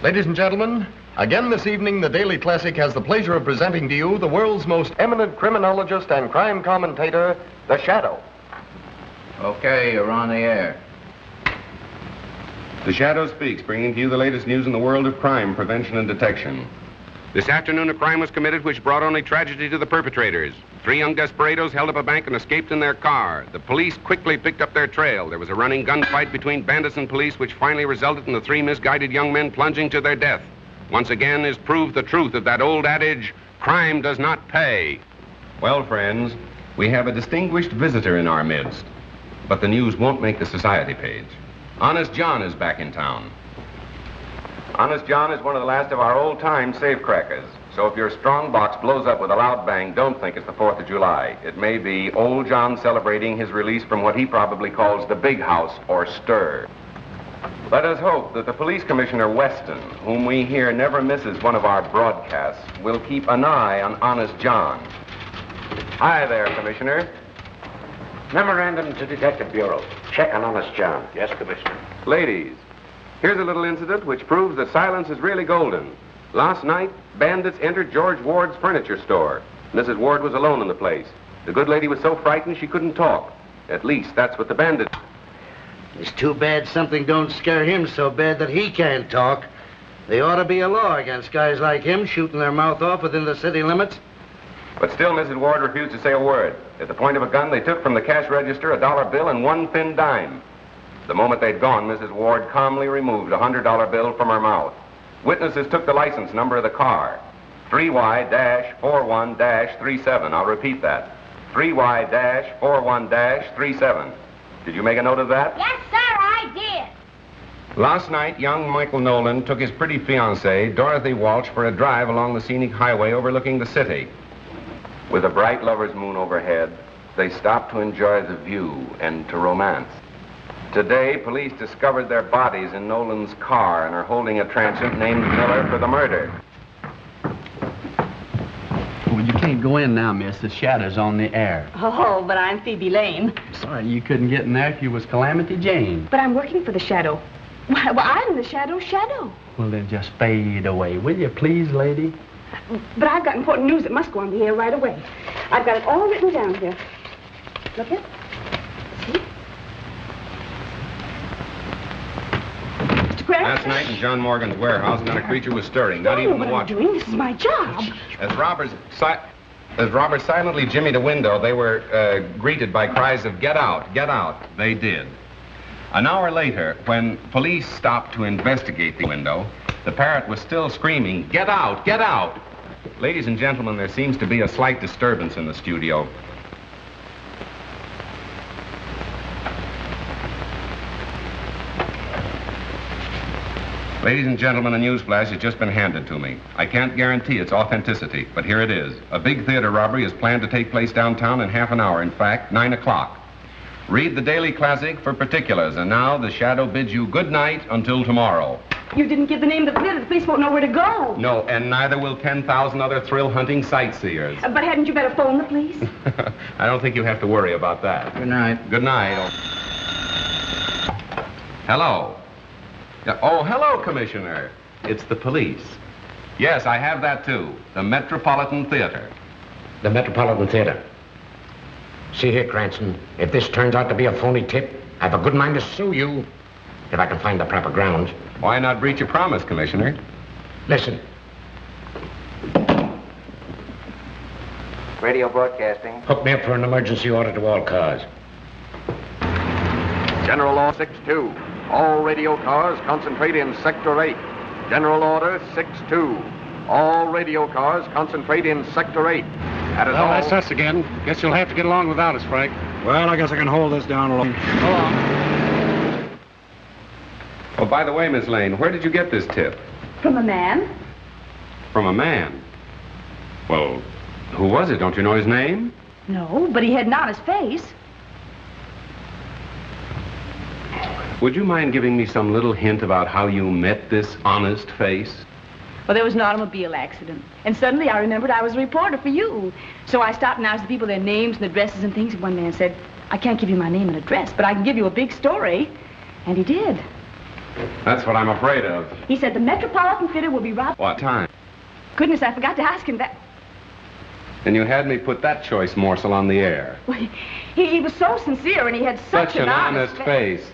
Ladies and gentlemen, again this evening, the Daily Classic has the pleasure of presenting to you the world's most eminent criminologist and crime commentator, The Shadow. Okay, you're on the air. The Shadow speaks, bringing to you the latest news in the world of crime, prevention, and detection. This afternoon, a crime was committed which brought only tragedy to the perpetrators. 3 young desperados held up a bank and escaped in their car. The police quickly picked up their trail. There was a running gunfight between bandits and police, which finally resulted in the 3 misguided young men plunging to their death. Once again is proved the truth of that old adage, crime does not pay. Well, friends, we have a distinguished visitor in our midst, but the news won't make the society page. Honest John is back in town. Honest John is one of the last of our old-time safecrackers. So if your strong box blows up with a loud bang, don't think it's the 4th of July. It may be old John celebrating his release from what he probably calls the big house or stir. Let us hope that the Police Commissioner Weston, whom we hear never misses one of our broadcasts, will keep an eye on Honest John. Hi there, Commissioner. Memorandum to Detective Bureau. Check on Honest John. Yes, Commissioner. Ladies, here's a little incident which proves that silence is really golden. Last night, bandits entered George Ward's furniture store. Mrs. Ward was alone in the place. The good lady was so frightened she couldn't talk. At least, that's what the bandits... It's too bad something don't scare him so bad that he can't talk. There ought to be a law against guys like him shooting their mouth off within the city limits. But still, Mrs. Ward refused to say a word. At the point of a gun, they took from the cash register a $1 bill and 1 thin dime. The moment they'd gone, Mrs. Ward calmly removed a $100 bill from her mouth. Witnesses took the license number of the car, 3Y-41-37. I'll repeat that, 3Y-41-37. Did you make a note of that? Yes, sir, I did. Last night, young Michael Nolan took his pretty fiancée, Dorothy Walsh, for a drive along the scenic highway overlooking the city. With a bright lover's moon overhead, they stopped to enjoy the view and to romance. Today, police discovered their bodies in Nolan's car and are holding a transient named Miller for the murder. Well, you can't go in now, miss. The Shadow's on the air. Oh, but I'm Phoebe Lane. Sorry you couldn't get in there if you was Calamity Jane. But I'm working for the Shadow. Well, I'm the Shadow's shadow. Well, then just fade away, will you, please, lady? But I've got important news that must go on the air right away. I've got it all written down here. Look here. See? Last night in John Morgan's warehouse, not a creature was stirring, not even the watch. What I'm doing? This is my job. As robbers silently jimmied a window, they were greeted by cries of, "Get out, get out." They did. An hour later, when police stopped to investigate the window, the parrot was still screaming, "Get out, get out." Ladies and gentlemen, there seems to be a slight disturbance in the studio. Ladies and gentlemen, a newsflash has just been handed to me. I can't guarantee its authenticity, but here it is. A big theater robbery is planned to take place downtown in half an hour. In fact, 9 o'clock. Read the Daily Classic for particulars. And now, the Shadow bids you good night until tomorrow. You didn't give the name of the theater. The police won't know where to go. No, and neither will 10,000 other thrill-hunting sightseers. But hadn't you better phone the police? I don't think you have to worry about that. Good night. Good night. Hello. Oh, hello, Commissioner. It's the police. Yes, I have that, too. The Metropolitan Theater. The Metropolitan Theater. See here, Cranston, if this turns out to be a phony tip, I have a good mind to sue you, if I can find the proper grounds. Why not breach a promise, Commissioner? Listen. Radio broadcasting. Hook me up for an emergency order to all cars. General Law 6-2. All radio cars concentrate in Sector 8. General Order 6-2. All radio cars concentrate in Sector 8. That is all. That's us again. Guess you'll have to get along without us, Frank. Well, I guess I can hold this down alone. Go on. Oh, by the way, Miss Lane, where did you get this tip? From a man. From a man? Well, who was it? Don't you know his name? No, but he had an honest face. Would you mind giving me some little hint about how you met this honest face? Well, there was an automobile accident. And suddenly I remembered I was a reporter for you. So I stopped and asked the people their names and addresses and things. And one man said, "I can't give you my name and address, but I can give you a big story." And he did. That's what I'm afraid of. He said the Metropolitan fitter will be robbed. What time? Goodness, I forgot to ask him that. And you had me put that choice morsel on the air. Well, he was so sincere, and he had such an honest face.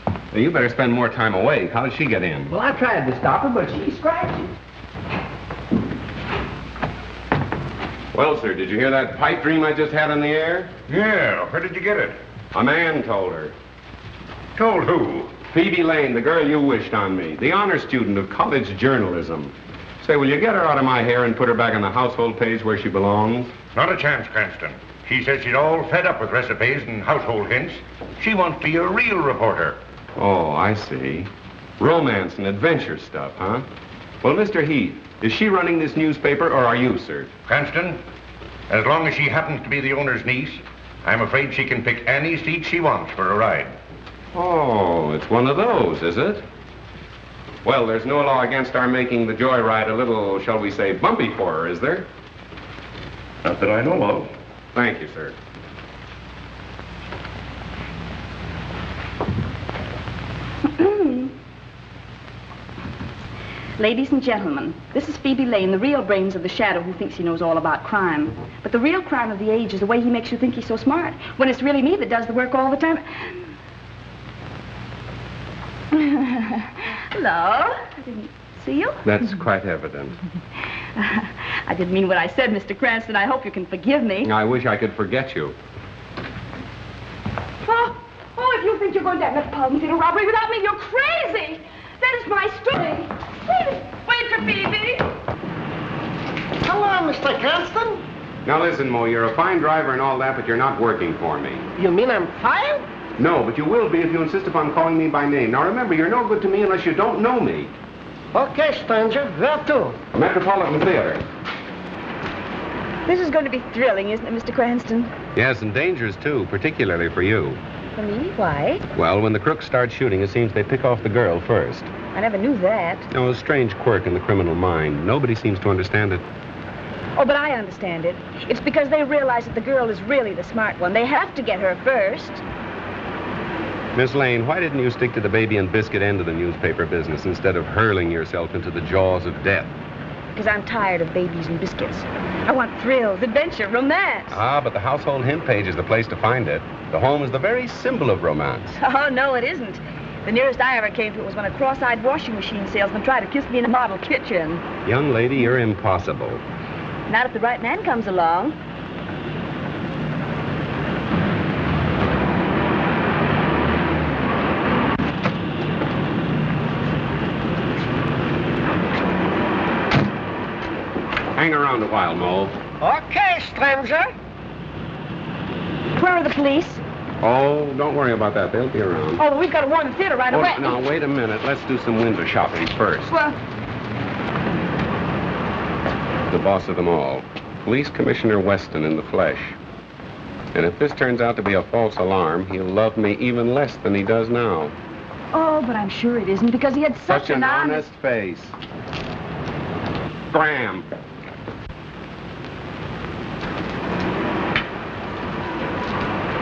Well, you better spend more time awake. How did she get in? Well, I tried to stop her, but she scratched it. Well, sir, did you hear that pipe dream I just had on the air? Yeah, where did you get it? A man told her. Told who? Phoebe Lane, the girl you wished on me, the honor student of college journalism. Say, will you get her out of my hair and put her back on the household page where she belongs? Not a chance, Cranston. She says she's all fed up with recipes and household hints. She wants to be a real reporter. Oh, I see. Romance and adventure stuff, huh? Well, Mr. Heath, is she running this newspaper or are you, sir? Cranston, as long as she happens to be the owner's niece, I'm afraid she can pick any seat she wants for a ride. Oh, it's one of those, is it? Well, there's no law against our making the joyride a little, shall we say, bumpy for her, is there? Not that I know of. Thank you, sir. Ladies and gentlemen, this is Phoebe Lane, the real brains of the shadow who thinks he knows all about crime. But the real crime of the age is the way he makes you think he's so smart, when it's really me that does the work all the time. Hello. I didn't see you. That's quite evident. I didn't mean what I said, Mr. Cranston. I hope you can forgive me. I wish I could forget you. Oh, if you think you're going to that Metropolitan Theater robbery without me, you're crazy. That is my story. Wait for Phoebe. Hello, Mr. Cranston. Now listen, Mo, you're a fine driver and all that, but you're not working for me. You mean I'm fired? No, but you will be if you insist upon calling me by name. Now remember, you're no good to me unless you don't know me. Okay, stranger. Where to? Metropolitan Theater. This is going to be thrilling, isn't it, Mr. Cranston? Yes, and dangerous, too, particularly for you. For me? Why? Well, when the crooks start shooting, it seems they pick off the girl first. I never knew that. No, a strange quirk in the criminal mind. Nobody seems to understand it. Oh, but I understand it. It's because they realize that the girl is really the smart one. They have to get her first. Miss Lane, why didn't you stick to the baby and biscuit end of the newspaper business instead of hurling yourself into the jaws of death? Because I'm tired of babies and biscuits. I want thrills, adventure, romance. Ah, but the household hint page is the place to find it. The home is the very symbol of romance. Oh, no, it isn't. The nearest I ever came to it was when a cross-eyed washing machine salesman tried to kiss me in a model kitchen. Young lady, you're impossible. Not if the right man comes along. Hang around a while, Mo. Okay, stranger. Where are the police? Oh, don't worry about that. They'll be around. Oh, well, we've got to warn the theater right away. Now, wait a minute. Let's do some window shopping first. Well, The boss of them all. Police Commissioner Weston in the flesh. And if this turns out to be a false alarm, he'll love me even less than he does now. oh, but I'm sure it isn't because he had such an honest face. Graham.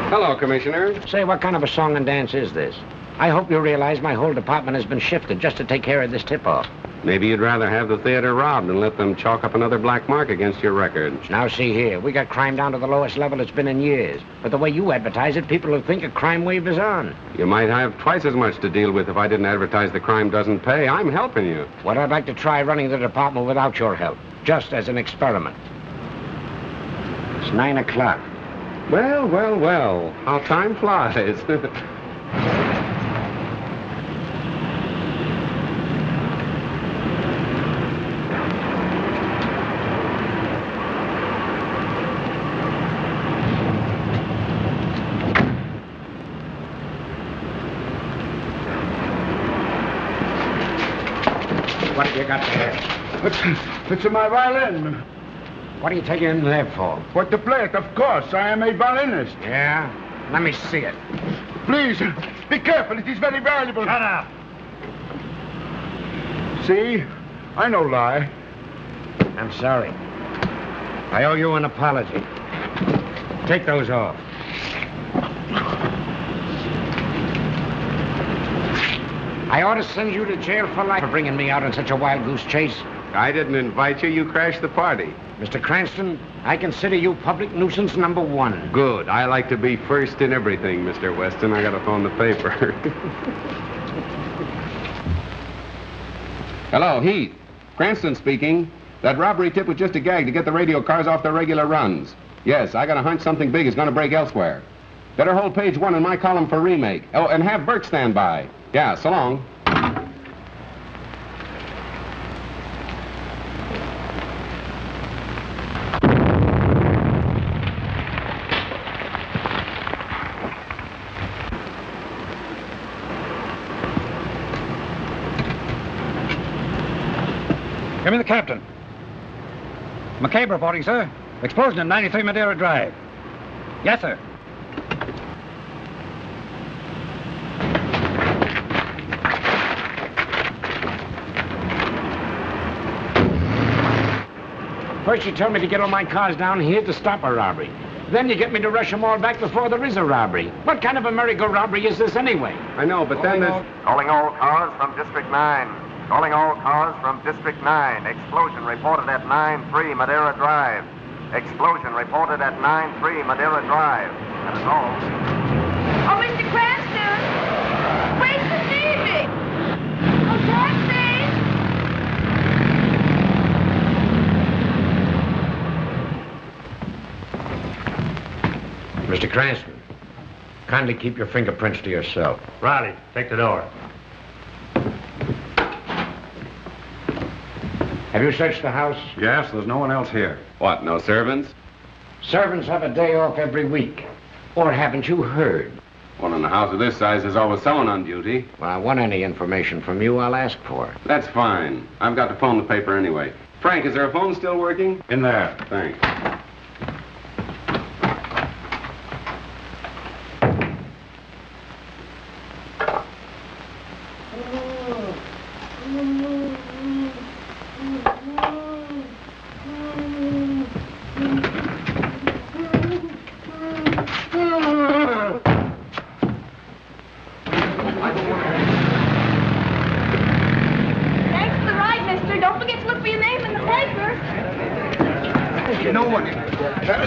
Hello, Commissioner. Say, what kind of a song and dance is this? I hope you realize my whole department has been shifted just to take care of this tip-off. Maybe you'd rather have the theater robbed than let them chalk up another black mark against your record. Now, see here. We got crime down to the lowest level it's been in years. But the way you advertise it, people will think a crime wave is on. You might have twice as much to deal with if I didn't advertise the crime doesn't pay. I'm helping you. Well, I'd like to try running the department without your help, just as an experiment. It's 9 o'clock. Well, well, well. How time flies. What have you got there? It's my violin. What are you taking in there for? What to play it, of course. I am a violinist. Yeah? Let me see it. Please, be careful. It is very valuable. Shut up. See? I no lie. I'm sorry. I owe you an apology. Take those off. I ought to send you to jail for life for bringing me out on such a wild goose chase. I didn't invite you. You crashed the party. Mr. Cranston, I consider you public nuisance number 1. Good. I like to be first in everything, Mr. Weston. I gotta phone the paper. Hello, Heath. Cranston speaking. That robbery tip was just a gag to get the radio cars off their regular runs. Yes, I got a hunch something big is gonna break elsewhere. Better hold page 1 in my column for remake. Oh, and have Burke stand by. Yeah, so long. Give me the captain. McCabe reporting, sir. Explosion in 93 Madeira Drive. Yes, sir. First you tell me to get all my cars down here to stop a robbery. Then you get me to rush them all back before there is a robbery. What kind of a merry-go-robbery is this anyway? I know, but then there's... Calling all cars from District 9. Calling all cars from District 9. Explosion reported at 9-3 Madeira Drive. Explosion reported at 9-3 Madeira Drive. That is all. Oh, Mr. Cranston! Wait to see me! Oh, taxi! Mr. Cranston, kindly keep your fingerprints to yourself. Riley, take the door. Have you searched the house? Yes, there's no one else here. What, no servants? Servants have a day off every week. Or haven't you heard? Well, in a house of this size, there's always someone on duty. Well, I want any information from you, I'll ask for it. That's fine. I've got to phone the paper anyway. Frank, is there a phone still working? In there. Thanks.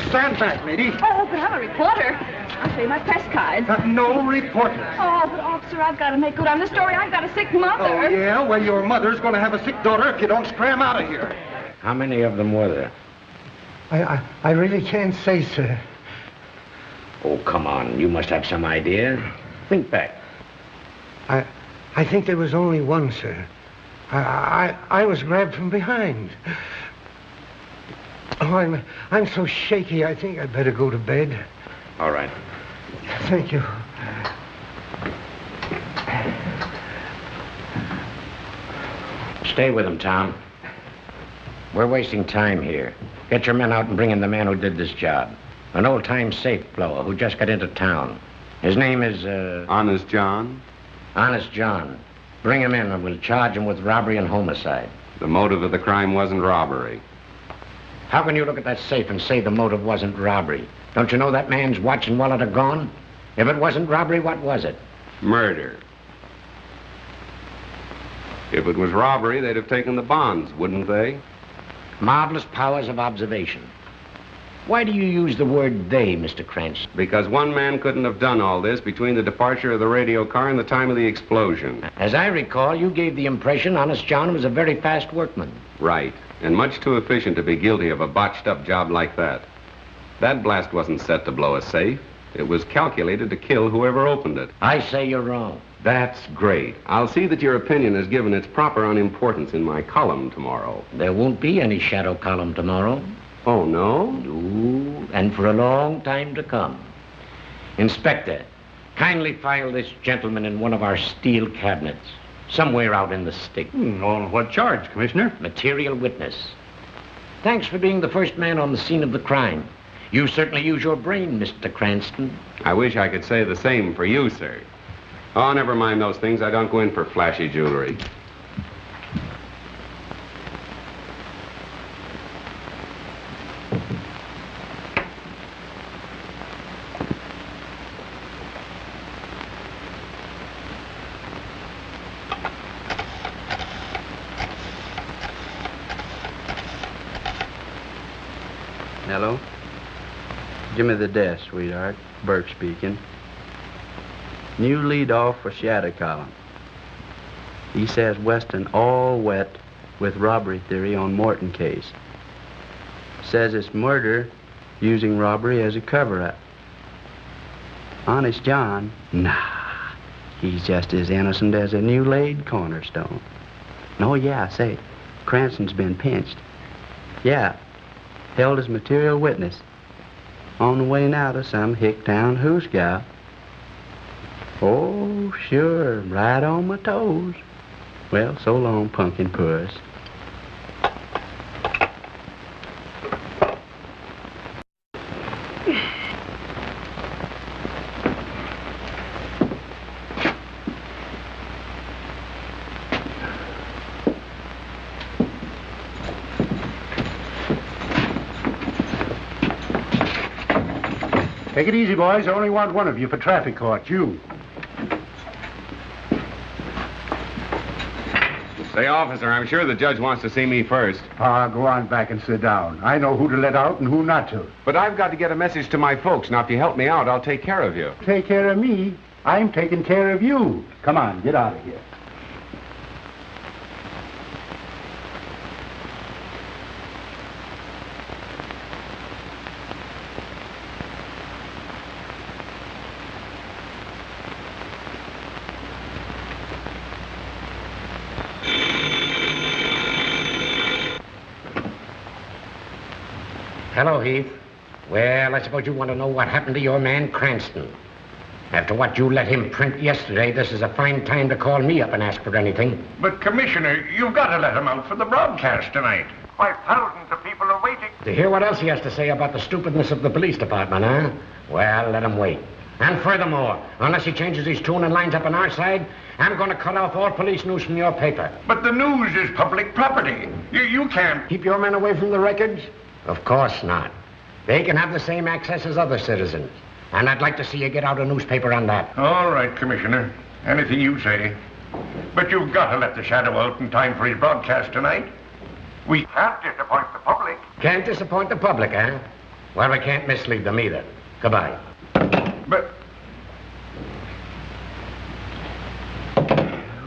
Stand back, lady. Oh, but I'm a reporter. I'll show you my press card. No reporter. Oh, but officer, I've got to make good on the story. I've got a sick mother. Oh, yeah? Well, your mother's going to have a sick daughter if you don't scram out of here. How many of them were there? I really can't say, sir. Oh, come on. You must have some idea. Think back. I think there was only one, sir. I was grabbed from behind. Oh, I'm so shaky, I think I'd better go to bed. All right. Thank you. Stay with him, Tom. We're wasting time here. Get your men out and bring in the man who did this job. An old-time safe blower who just got into town. His name is, Honest John? Honest John. Bring him in and we'll charge him with robbery and homicide. The motive of the crime wasn't robbery. How can you look at that safe and say the motive wasn't robbery? Don't you know that man's watch and wallet are gone? If it wasn't robbery, what was it? Murder. If it was robbery, they'd have taken the bonds, wouldn't they? Marvelous powers of observation. Why do you use the word they, Mr. Cranston? Because one man couldn't have done all this between the departure of the radio car and the time of the explosion. As I recall, you gave the impression Honest John was a very fast workman. Right. And much too efficient to be guilty of a botched-up job like that. That blast wasn't set to blow a safe. It was calculated to kill whoever opened it. I say you're wrong. That's great. I'll see that your opinion is given its proper unimportance in my column tomorrow. There won't be any shadow column tomorrow. Oh, no? No, and for a long time to come. Inspector, kindly file this gentleman in one of our steel cabinets. Somewhere out in the stick. On what charge, Commissioner? Material witness. Thanks for being the first man on the scene of the crime. You certainly use your brain, Mr. Cranston. I wish I could say the same for you, sir. Oh, never mind those things. I don't go in for flashy jewelry. Hello? Give me the desk, sweetheart. Burke speaking. New lead off for Shadow Column. He says Weston all wet with robbery theory on Morton case. Says it's murder using robbery as a cover-up. Honest John? Nah. He's just as innocent as a new laid cornerstone. Oh, yeah, say, Cranston's been pinched. Yeah, held as material witness. On the way now to some hick-town hoosgow. Oh, sure, right on my toes. Well, so long, pumpkin puss. Take it easy, boys. I only want one of you for traffic court. You. Say, officer, I'm sure the judge wants to see me first. Go on back and sit down. I know who to let out and who not to. But I've got to get a message to my folks. Now, if you help me out, I'll take care of you. Take care of me? I'm taking care of you. Come on, get out of here. Hello, Heath. Well, I suppose you want to know what happened to your man, Cranston. After what you let him print yesterday, this is a fine time to call me up and ask for anything. But, Commissioner, you've got to let him out for the broadcast tonight. Why, thousands of people are waiting. To hear what else he has to say about the stupidness of the police department, huh? Well, let him wait. And furthermore, unless he changes his tune and lines up on our side, I'm going to cut off all police news from your paper. But the news is public property. You can't... Keep your men away from the records? Of course not. They can have the same access as other citizens. And I'd like to see you get out a newspaper on that. All right, Commissioner. Anything you say. But you've got to let the Shadow out in time for his broadcast tonight. We can't disappoint the public. Can't disappoint the public, eh? Well, we can't mislead them either. Goodbye. But...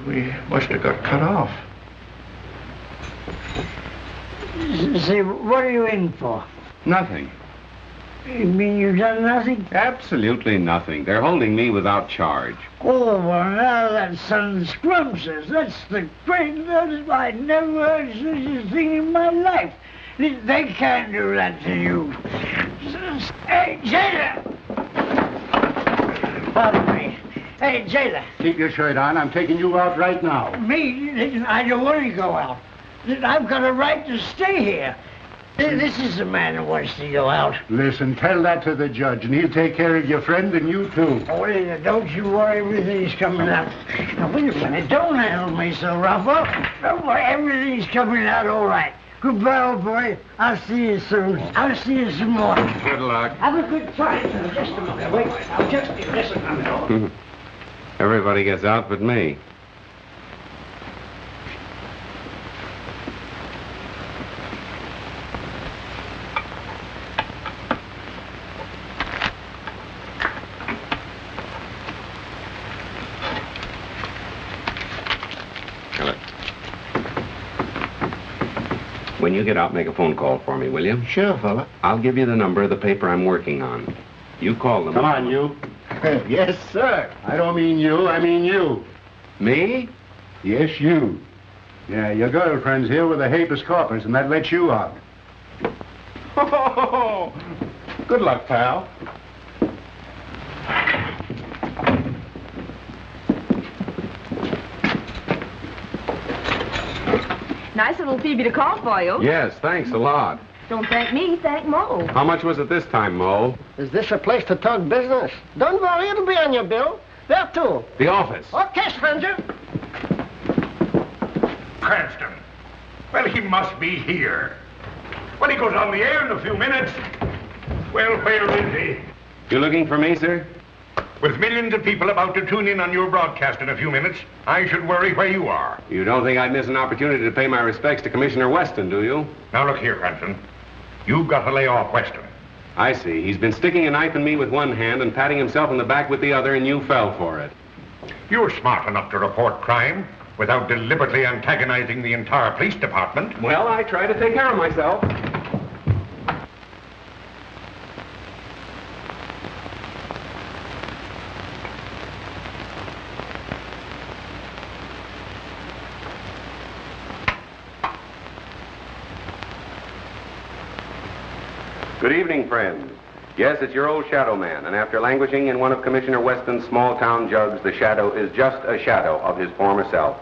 we must have got cut off. Say, what are you in for? Nothing. You mean you've done nothing? Absolutely nothing. They're holding me without charge. Oh, well, now that sounds scrumptious. That's the greatest. I never heard such a thing in my life. They can't do that to you. Hey, jailer! Pardon me. Hey, jailer. Keep your shirt on. I'm taking you out right now. Me? I don't want to go out. I've got a right to stay here. This is the man who wants to go out. Listen, tell that to the judge, and he'll take care of your friend and you, too. Oh, don't you worry. Everything's coming out. Now, wait a minute. Don't handle me so rough. Oh, don't worry. Everything's coming out all right. Goodbye, old boy. I'll see you soon. I'll see you some more. Good luck. Have a good time. Just a minute. Wait. I'll just listen a minute. Everybody gets out but me. When you get out, make a phone call for me, will you? Sure, fella. I'll give you the number of the paper I'm working on. You call them. Come on, you. Yes, sir. I don't mean you, I mean you. Me? Yes, you. Yeah, your girlfriend's here with a habeas corpus, and that lets you out. Oh, good luck, pal. Nice little Phoebe to call for you. Yes, thanks a lot. Don't thank me, thank Mo. How much was it this time, Mo? Is this a place to talk business? Don't worry, it'll be on your bill. There, too. The office. Okay, stranger. Cranston. Well, he must be here. Well, he goes on the air in a few minutes. Well, where is he? You looking for me, sir? With millions of people about to tune in on your broadcast in a few minutes, I should worry where you are. You don't think I'd miss an opportunity to pay my respects to Commissioner Weston, do you? Now, look here, Cranston. You've got to lay off Weston. I see. He's been sticking a knife in me with one hand and patting himself in the back with the other, and you fell for it. You're smart enough to report crime without deliberately antagonizing the entire police department. Well, I try to take care of myself. Good evening, friends. Yes, it's your old shadow man, and after languishing in one of Commissioner Weston's small-town jugs, the shadow is just a shadow of his former self.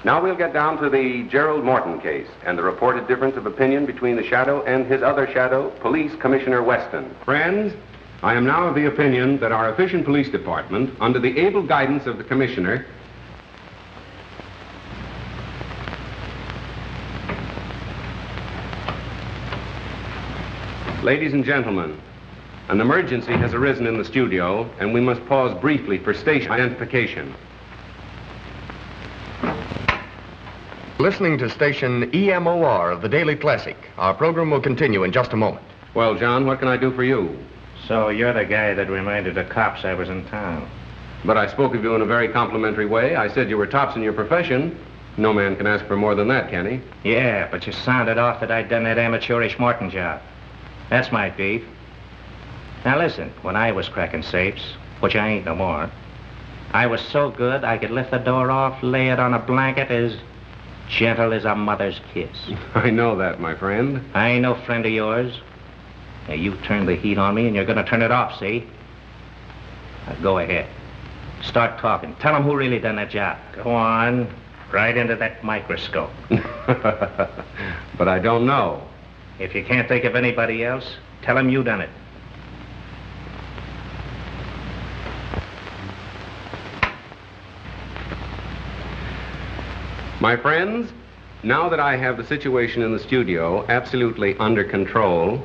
Now we'll get down to the Gerald Morton case and the reported difference of opinion between the shadow and his other shadow, Police Commissioner Weston. Friends, I am now of the opinion that our efficient police department, under the able guidance of the Commissioner, Ladies and gentlemen, an emergency has arisen in the studio, and we must pause briefly for station identification. Listening to station EMOR of the Daily Classic. Our program will continue in just a moment. Well, John, what can I do for you? So you're the guy that reminded the cops I was in town. But I spoke of you in a very complimentary way. I said you were tops in your profession. No man can ask for more than that, can he? Yeah, but you sounded off that I'd done that amateurish Morton job. That's my beef. Now listen, when I was cracking safes, which I ain't no more, I was so good I could lift the door off, lay it on a blanket as gentle as a mother's kiss. I know that, my friend. I ain't no friend of yours. Now, you turned the heat on me and you're gonna turn it off, see? Now, go ahead. Start talking. Tell them who really done that job. Go on. Right into that microscope. But I don't know. If you can't think of anybody else, tell them you done it. My friends, now that I have the situation in the studio absolutely under control,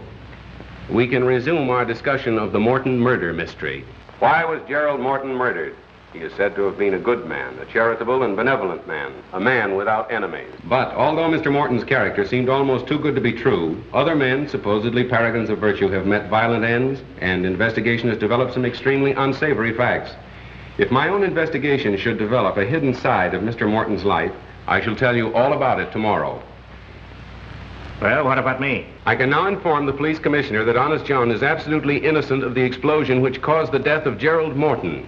we can resume our discussion of the Morton murder mystery. Why was Gerald Morton murdered? He is said to have been a good man, a charitable and benevolent man, a man without enemies. But although Mr. Morton's character seemed almost too good to be true, other men, supposedly paragons of virtue, have met violent ends, and investigation has developed some extremely unsavory facts. If my own investigation should develop a hidden side of Mr. Morton's life, I shall tell you all about it tomorrow. Well, what about me? I can now inform the police commissioner that Honest John is absolutely innocent of the explosion which caused the death of Gerald Morton.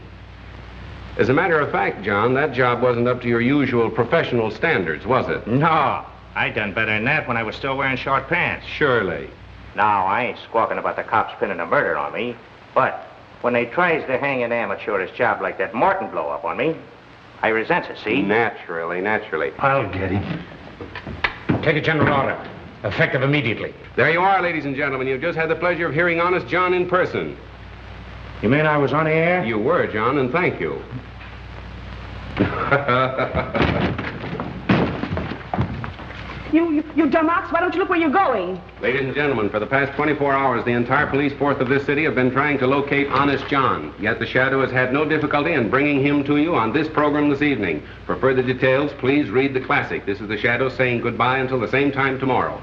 As a matter of fact, John, that job wasn't up to your usual professional standards, was it? No, I done better than that when I was still wearing short pants. Surely. Now, I ain't squawking about the cops pinning a murder on me, but when they tries to hang an amateurish job like that Morton blow up on me, I resents it, see? Naturally. I'll get him. Take a general order. Effective immediately. There you are, ladies and gentlemen. You've just had the pleasure of hearing Honest John in person. You mean I was on the air? You were, John, and thank you. You dumb ox, why don't you look where you're going? Ladies and gentlemen, for the past 24 hours, the entire police force of this city have been trying to locate Honest John. Yet the Shadow has had no difficulty in bringing him to you on this program this evening. For further details, please read the classic. This is the Shadow saying goodbye until the same time tomorrow.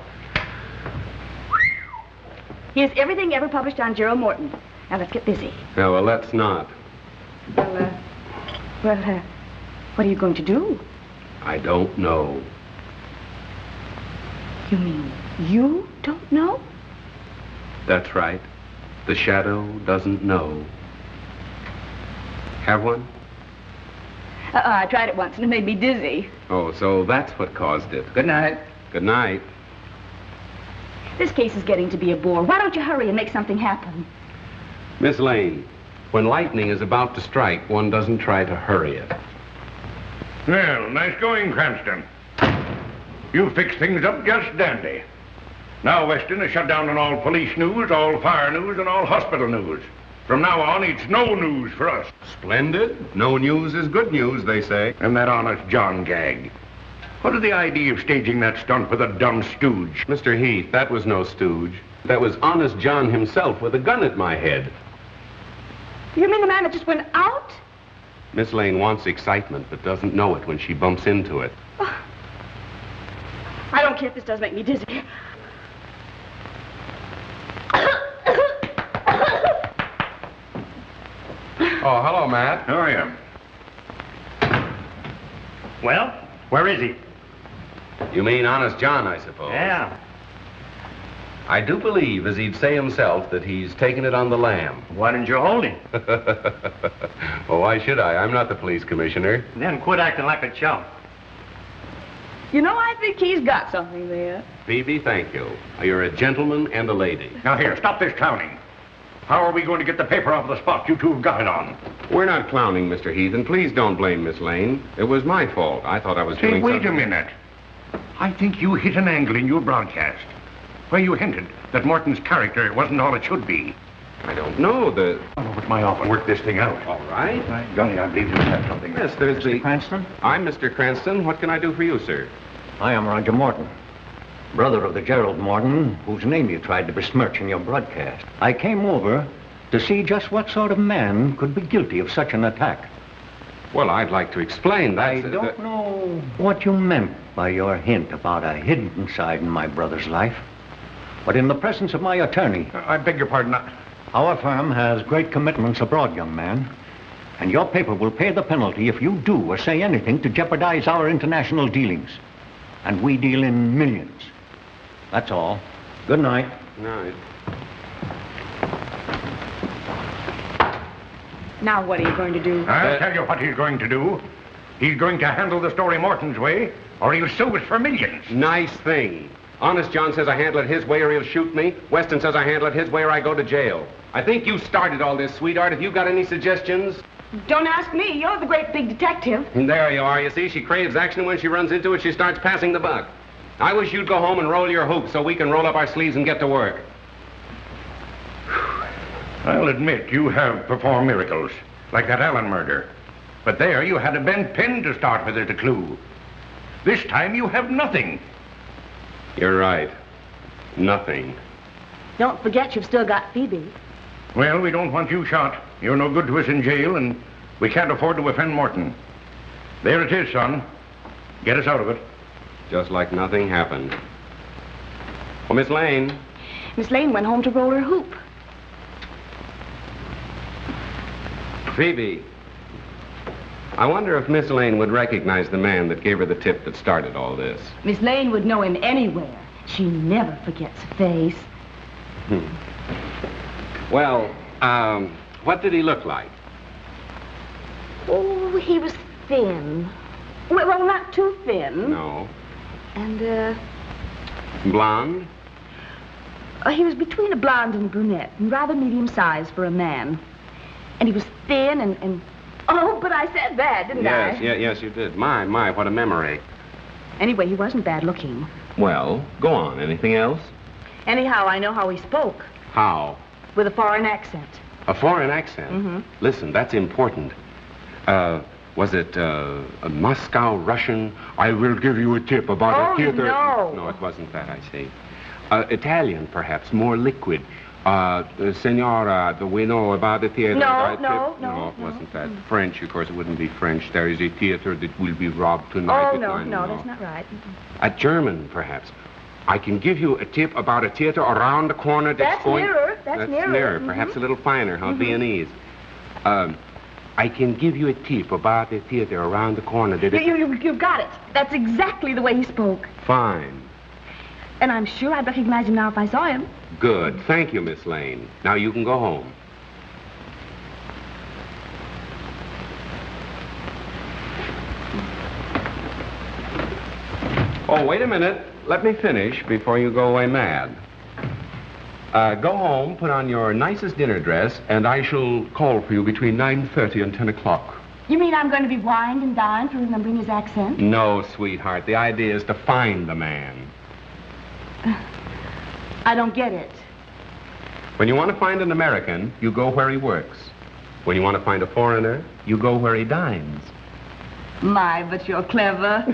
Here's everything ever published on Gerald Morton. Now let's get busy. No, well, let's not. Well, what are you going to do? I don't know. You mean you don't know? That's right. The Shadow doesn't know. Have one? I tried it once and it made me dizzy. Oh, so that's what caused it. Good night. Good night. This case is getting to be a bore. Why don't you hurry and make something happen? Miss Lane, when lightning is about to strike, one doesn't try to hurry it. Well, nice going, Cranston. You fixed things up just dandy. Now Weston is shut down on all police news, all fire news, and all hospital news. From now on, it's no news for us. Splendid. No news is good news, they say. And that Honest John gag. What is the idea of staging that stunt with a dumb stooge? Mr. Heath, that was no stooge. That was Honest John himself with a gun at my head. You mean the man that just went out? Miss Lane wants excitement, but doesn't know it when she bumps into it. Oh. I don't care if this does make me dizzy. Oh, hello, Matt. How are you? Well, where is he? You mean Honest John, I suppose? Yeah. I do believe, as he'd say himself, that he's taken it on the lam. Why didn't you hold him? Well, why should I? I'm not the police commissioner. Then quit acting like a chump. You know, I think he's got something there. Phoebe, thank you. You're a gentleman and a lady. Now, here, stop this clowning. How are we going to get the paper off the spot you two have got it on? We're not clowning, Mr. Heath, and please don't blame Miss Lane. It was my fault. I thought I was Say, doing wait something. a minute. I think you hit an angle in your broadcast where you hinted that Morton's character wasn't all it should be. I don't know. I'll over to my office and work this thing out. All right. By golly, I believe you have something. Yes, there's the... Cranston? I'm Mr. Cranston. What can I do for you, sir? I am Roger Morton, brother of the Gerald Morton, whose name you tried to besmirch in your broadcast. I came over to see just what sort of man could be guilty of such an attack. Well, I'd like to explain that. I don't know what you meant by your hint about a hidden side in my brother's life. But in the presence of my attorney... I beg your pardon. Our firm has great commitments abroad, young man. And your paper will pay the penalty if you do or say anything to jeopardize our international dealings. And we deal in millions. That's all. Good night. Night. Now what are you going to do? I'll tell you what he's going to do. He's going to handle the story Morton's way, or he'll sue us for millions. Nice thing. Honest John says I handle it his way or he'll shoot me. Weston says I handle it his way or I go to jail. I think you started all this, sweetheart. Have you got any suggestions? Don't ask me. You're the great big detective. And there you are. You see, she craves action, and when she runs into it, she starts passing the buck. I wish you'd go home and roll your hoops so we can roll up our sleeves and get to work. I'll admit you have performed miracles, like that Allen murder. But there you had a bent pin to start with as a clue. This time you have nothing. You're right. Nothing. Don't forget you've still got Phoebe. Well, we don't want you shot. You're no good to us in jail, and we can't afford to offend Morton. There it is, son. Get us out of it. Just like nothing happened. Well, Miss Lane. Miss Lane went home to roll her hoop. Phoebe. I wonder if Miss Lane would recognize the man that gave her the tip that started all this. Miss Lane would know him anywhere. She never forgets a face. Well, what did he look like? Oh, he was thin. Well, not too thin. No. And, Blonde? he was between a blonde and a brunette, and rather medium-sized for a man. And he was thin and... Oh, but I said that, didn't I? Yes, you did. My, what a memory. Anyway, he wasn't bad-looking. Well, go on. Anything else? Anyhow, I know how he spoke. How? With a foreign accent. A foreign accent? Mm-hmm. Listen, that's important. Was it a Moscow Russian? I will give you a tip about a theater. No. No, it wasn't that, I see. Italian, perhaps, more liquid. Senora, we know about the theater. No, it wasn't that. French, of course, it wouldn't be French. There is a theater that will be robbed tonight. Oh, no, that's not right. A German, perhaps. I can give you a tip about a theater around the corner that's going... That's nearer. Perhaps a little finer, huh? Viennese. I can give you a tip about the theater around the corner that... You've got it. That's exactly the way he spoke. Fine. And I'm sure I'd recognize him now if I saw him. Good. Thank you, Miss Lane. Now you can go home. Oh, wait a minute. Let me finish before you go away mad. Go home, put on your nicest dinner dress, and I shall call for you between 9:30 and 10 o'clock. You mean I'm going to be wined and dined for remembering his accent? No, sweetheart. The idea is to find the man. I don't get it. When you want to find an American, you go where he works. When you want to find a foreigner, you go where he dines. My, but you're clever.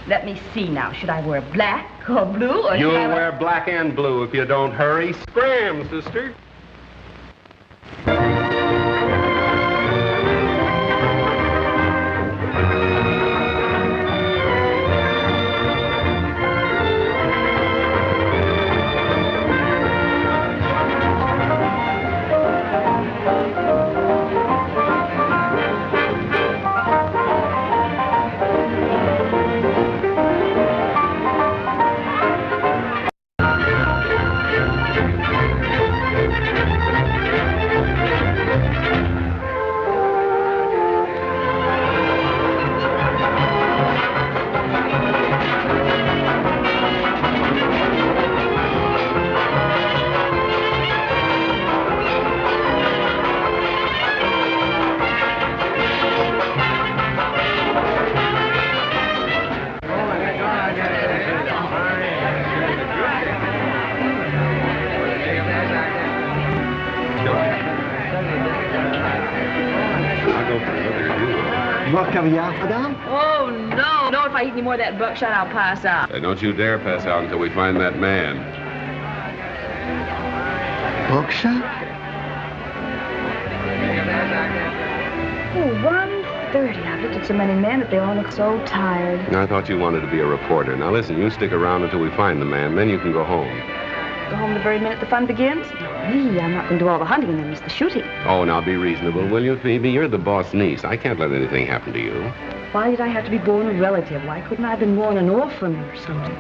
Let me see now. Should I wear black or blue, or You'll should I wear black and blue if you don't hurry. Scram, sister. caviar, madame? Oh, no. No, if I eat any more of that buckshot, I'll pass out. Don't you dare pass out until we find that man. Buckshot? Oh, 1:30. I've looked at so many men that they all look so tired. I thought you wanted to be a reporter. Now listen, you stick around until we find the man, then you can go home. Go home the very minute the fun begins? No, me, I'm not going to do all the hunting and then miss the shooting. Oh, now be reasonable, will you, Phoebe? You're the boss niece. I can't let anything happen to you. Why did I have to be born a relative? Why couldn't I have been born an orphan or something?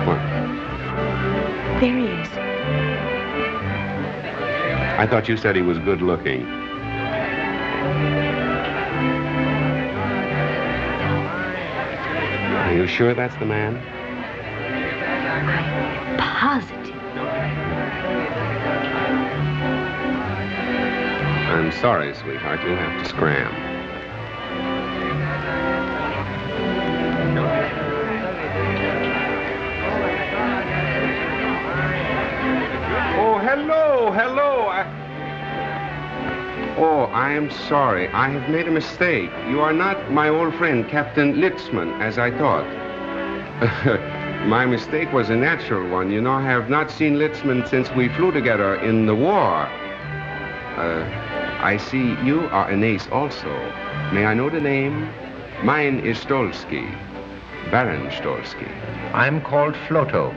What? There he is. I thought you said he was good looking. Are you sure that's the man? I'm positive. I'm sorry, sweetheart. You'll have to scram. Oh, hello. Oh, I am sorry. I have made a mistake. You are not my old friend, Captain Litzman, as I thought. My mistake was a natural one. You know, I have not seen Litzman since we flew together in the war. I see you are an ace also. May I know the name? Mine is Stolsky, Baron Stolsky. I'm called Flotow,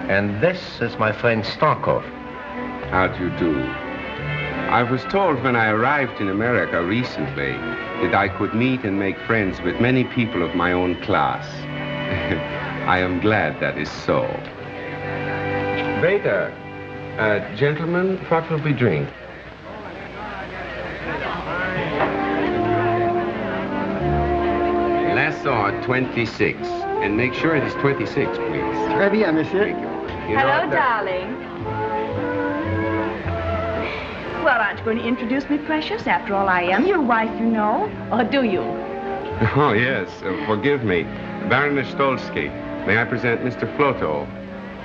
and this is my friend Starkov. How do you do? I was told when I arrived in America recently that I could meet and make friends with many people of my own class. I am glad that is so. Waiter, gentlemen, what will we drink? Lassor 26, and make sure it is 26, please. Très bien, monsieur. Hello, darling. Well, aren't you going to introduce me, precious? After all, I am your wife, you know. Or do you? Oh, yes. Forgive me. Baroness Stolsky. May I present Mr. Flotow,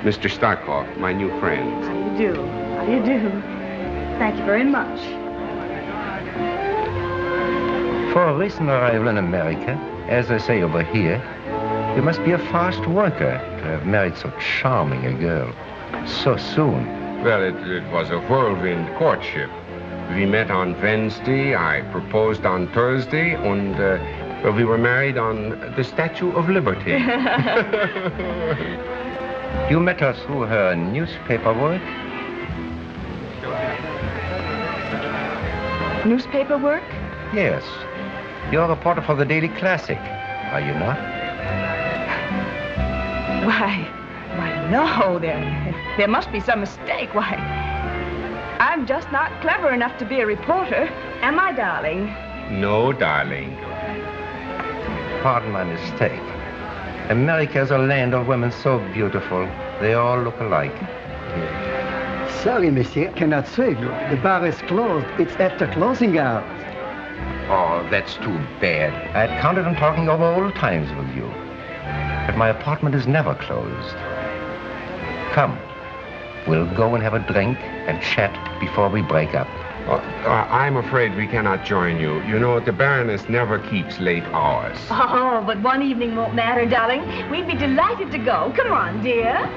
Mr. Starkov, my new friend. How do you do? How do you do? Thank you very much. For a recent arrival in America, as I say over here, you must be a fast worker to have married so charming a girl so soon. Well, it was a whirlwind courtship. We met on Wednesday, I proposed on Thursday, and we were married on the Statue of Liberty. You met her through her newspaper work? Newspaper work? Yes. You're a reporter for the Daily Classic, are you not? Why, no, there must be some mistake. Why, I'm just not clever enough to be a reporter, am I, darling? No, darling. Pardon my mistake. America is a land of women so beautiful. They all look alike. Sorry, monsieur, cannot serve you. The bar is closed. It's after closing hours. Oh, that's too bad. I had counted on talking over old times with you. But my apartment is never closed. Come, we'll go and have a drink and chat before we break up. I'm afraid we cannot join you. You know, the Baroness never keeps late hours. Oh, but one evening won't matter, darling. We'd be delighted to go. Come on, dear.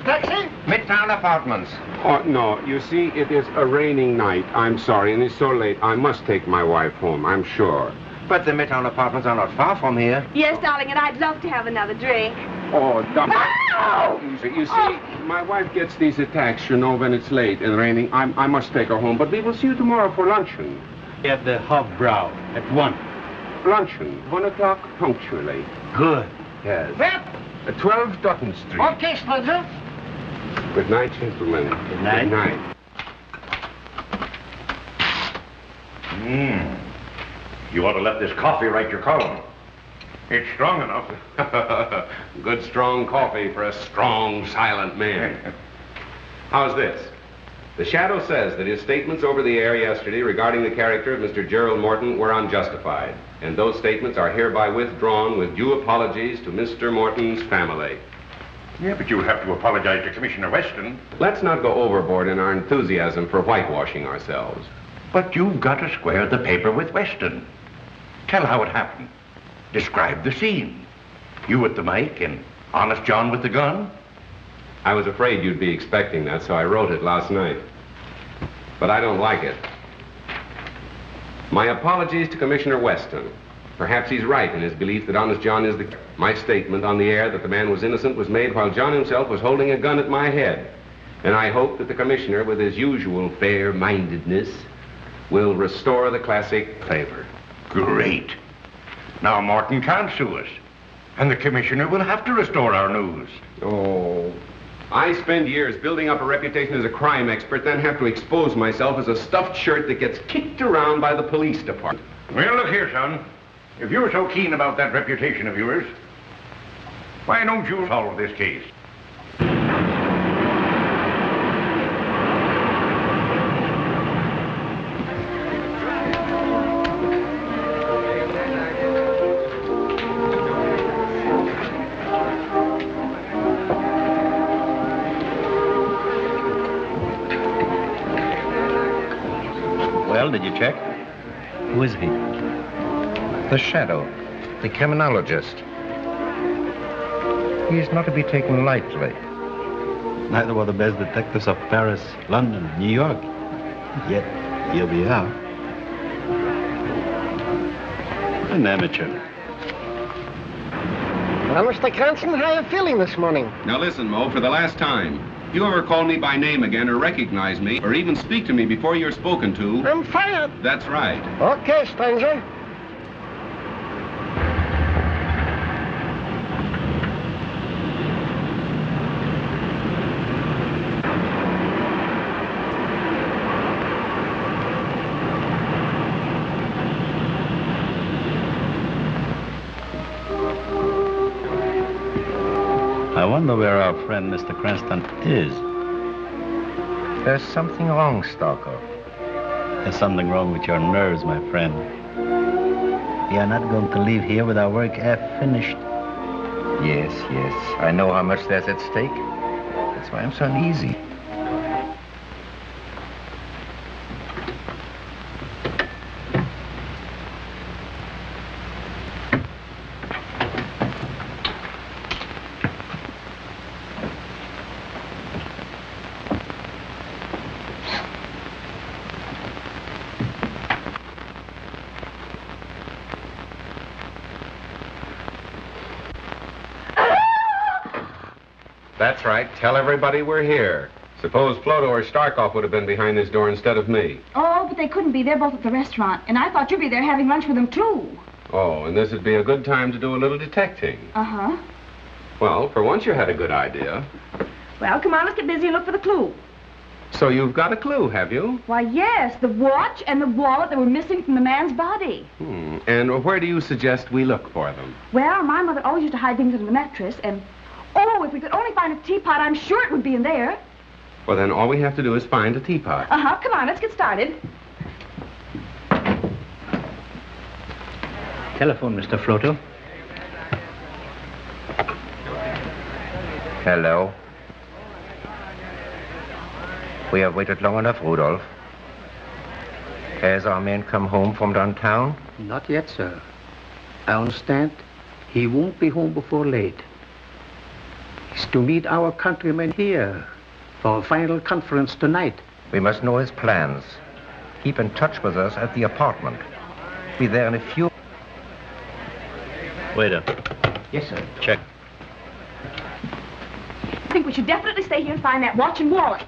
Taxi? Midtown Apartments. Oh, no. You see, it is a raining night. I'm sorry, and it's so late. I must take my wife home, I'm sure. But the Midtown Apartments are not far from here. Yes, darling, and I'd love to have another drink. Oh, easy. You see, my wife gets these attacks, you know, when it's late and raining. I must take her home, but we will see you tomorrow for luncheon. At the Hofbrau at 1. Luncheon, 1 o'clock punctually. Good. Yes. At 12 Dutton Street. Okay, Spencer. Good night, gentlemen. Good night. Good night. You ought to let this coffee write your column. It's strong enough. Good strong coffee for a strong, silent man. How's this? The Shadow says that his statements over the air yesterday regarding the character of Mr. Gerald Morton were unjustified, and those statements are hereby withdrawn with due apologies to Mr. Morton's family. Yeah, but you'll have to apologize to Commissioner Weston. Let's not go overboard in our enthusiasm for whitewashing ourselves. But you've got to square the paper with Weston. Tell how it happened. Describe the scene. You with the mic and Honest John with the gun. I was afraid you'd be expecting that, so I wrote it last night. But I don't like it. My apologies to Commissioner Weston. Perhaps he's right in his belief that Honest John is the... My statement on the air that the man was innocent was made while John himself was holding a gun at my head. And I hope that the Commissioner, with his usual fair-mindedness, will restore the classic flavor. Great. Now Morton can't sue us. And the Commissioner will have to restore our news. Oh, I spend years building up a reputation as a crime expert, then have to expose myself as a stuffed shirt that gets kicked around by the police department. Well, look here, son. If you're so keen about that reputation of yours, why don't you solve this case? Well, did you check? Who is he? The Shadow, the criminologist. He's not to be taken lightly. Neither were the best detectives of Paris, London, New York. Yet, here we are. An amateur. Well, Mr. Cranston, how are you feeling this morning? Now listen, Mo, for the last time. If you ever call me by name again or recognize me or even speak to me before you're spoken to... I'm fired. That's right. Okay, stranger. I wonder where our friend Mr. Cranston is. There's something wrong, Stalker. There's something wrong with your nerves, my friend. We are not going to leave here with our work half finished. Yes, yes. I know how much there's at stake. That's why I'm so uneasy. That's right. Tell everybody we're here. Suppose Flotow or Starkoff would have been behind this door instead of me. Oh, but they couldn't be. They're both at the restaurant. And I thought you'd be there having lunch with them, too. Oh, and this would be a good time to do a little detecting. Uh-huh. Well, for once you had a good idea. Well, come on, let's get busy and look for the clue. So you've got a clue, have you? Why, yes, the watch and the wallet that were missing from the man's body. And where do you suggest we look for them? Well, my mother always used to hide things under the mattress, and... Oh, if we could only find a teapot, I'm sure it would be in there. Well, then all we have to do is find a teapot. Uh-huh, come on, let's get started. Telephone, Mr. Flotow. Hello. We have waited long enough, Rudolph. Has our man come home from downtown? Not yet, sir. I understand he won't be home before late. He's to meet our countrymen here for a final conference tonight. We must know his plans. Keep in touch with us at the apartment. Be there in a few... Waiter. Yes, sir. Check. I think we should definitely stay here and find that watch and wallet.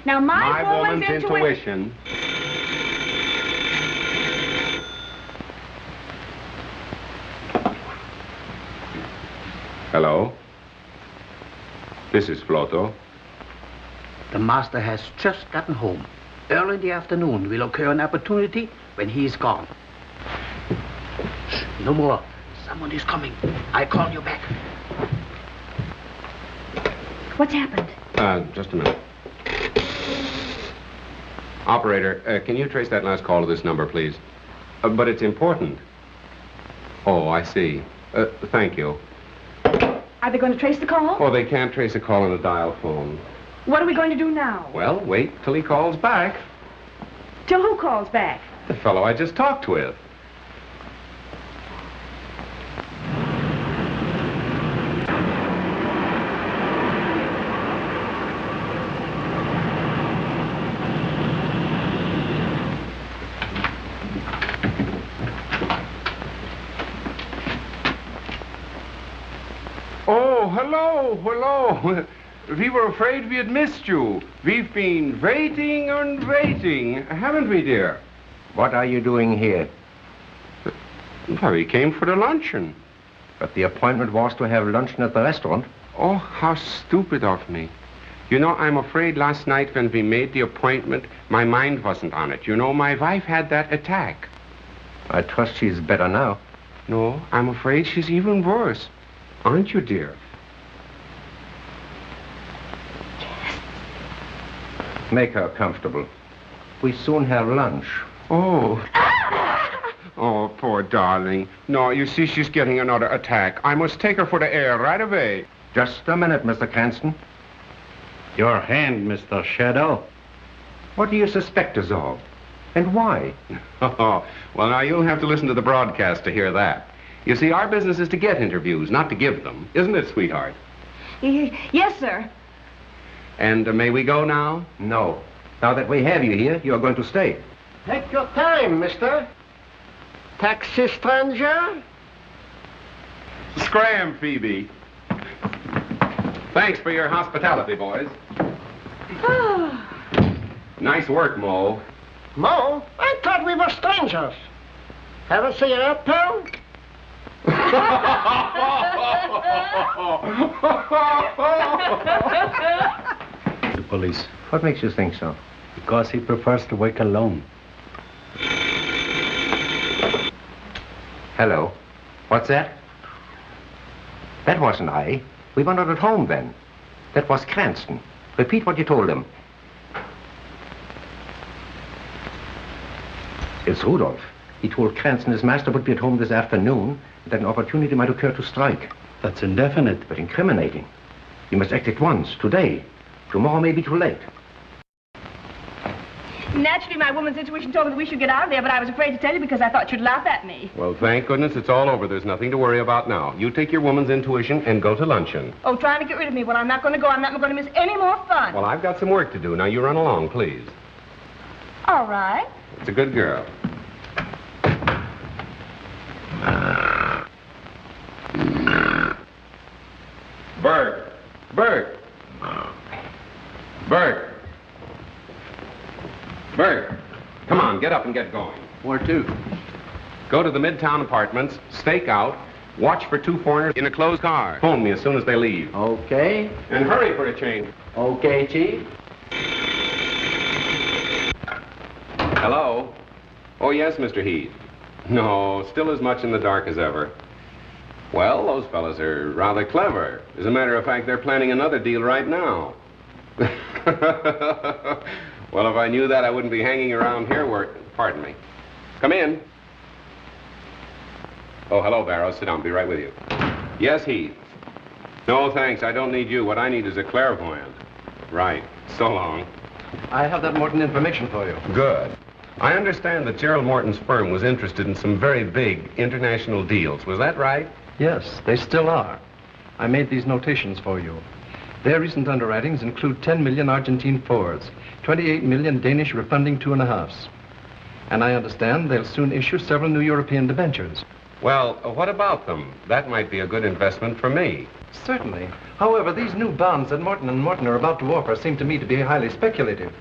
Now, my woman's intuition... Hello? This is Flotow. The master has just gotten home. Early in the afternoon will occur an opportunity when he's gone. Shh, no more. Someone is coming. I call you back. What's happened? Just a minute. Operator, can you trace that last call to this number, please? But it's important. Oh, I see. Thank you. Are they going to trace the call? Oh, they can't trace a call on a dial phone. What are we going to do now? Well, wait till he calls back. Till who calls back? The fellow I just talked with. Hello. We were afraid we had missed you. We've been waiting and waiting, haven't we, dear? What are you doing here? Well, we came for the luncheon. But the appointment was to have luncheon at the restaurant. Oh, how stupid of me. You know, I'm afraid last night when we made the appointment, my mind wasn't on it. You know, my wife had that attack. I trust she's better now. No, I'm afraid she's even worse. Aren't you, dear? Make her comfortable. We soon have lunch. Oh. Oh, poor darling. No, you see, she's getting another attack. I must take her for the air right away. Just a minute, Mr. Cranston. Your hand, Mr. Shadow. What do you suspect us of? And why? Oh, well, now you'll have to listen to the broadcast to hear that. You see, our business is to get interviews, not to give them. Isn't it, sweetheart? Yes, sir. And may we go now? No. Now that we have you here, you're going to stay. Take your time, mister. Taxi stranger? Scram, Phoebe. Thanks for your hospitality, boys. Nice work, Mo. Mo? I thought we were strangers. Have a cigarette, pal? The police. What makes you think so? Because he prefers to work alone. Hello. What's that? That wasn't I. We were not at home then. That was Cranston. Repeat what you told him. It's Rudolph. He told Cranston his master would be at home this afternoon, and that an opportunity might occur to strike. That's indefinite. But incriminating. You must act at once, today. Tomorrow may be too late. Naturally, my woman's intuition told me that we should get out of there, but I was afraid to tell you because I thought you'd laugh at me. Well, thank goodness it's all over. There's nothing to worry about now. You take your woman's intuition and go to luncheon. Oh, trying to get rid of me. Well, I'm not going to go. I'm not going to miss any more fun. Well, I've got some work to do. Now, you run along, please. All right. It's a good girl. Bert! Bert! Bert! Bert! Come on, get up and get going. Where to? Go to the Midtown Apartments, stake out, watch for two foreigners in a closed car. Phone me as soon as they leave. Okay. And hurry for a change. Okay, Chief. Hello? Oh, yes, Mr. Heath. No, still as much in the dark as ever. Well, those fellas are rather clever. As a matter of fact, they're planning another deal right now. Well, if I knew that, I wouldn't be hanging around here Pardon me. Come in. Oh, hello, Barrow. Sit down. Be right with you. Yes, Heath. No, thanks. I don't need you. What I need is a clairvoyant. Right. So long. I have that Morton information for you. Good. I understand that Gerald Morton's firm was interested in some very big international deals. Was that right? Yes, they still are. I made these notations for you. Their recent underwritings include 10 million Argentine Fords, 28 million Danish refunding 2.5s. And I understand they'll soon issue several new European debentures. Well, what about them? That might be a good investment for me. Certainly. However, these new bonds that Morton & Morton are about to offer seem to me to be highly speculative.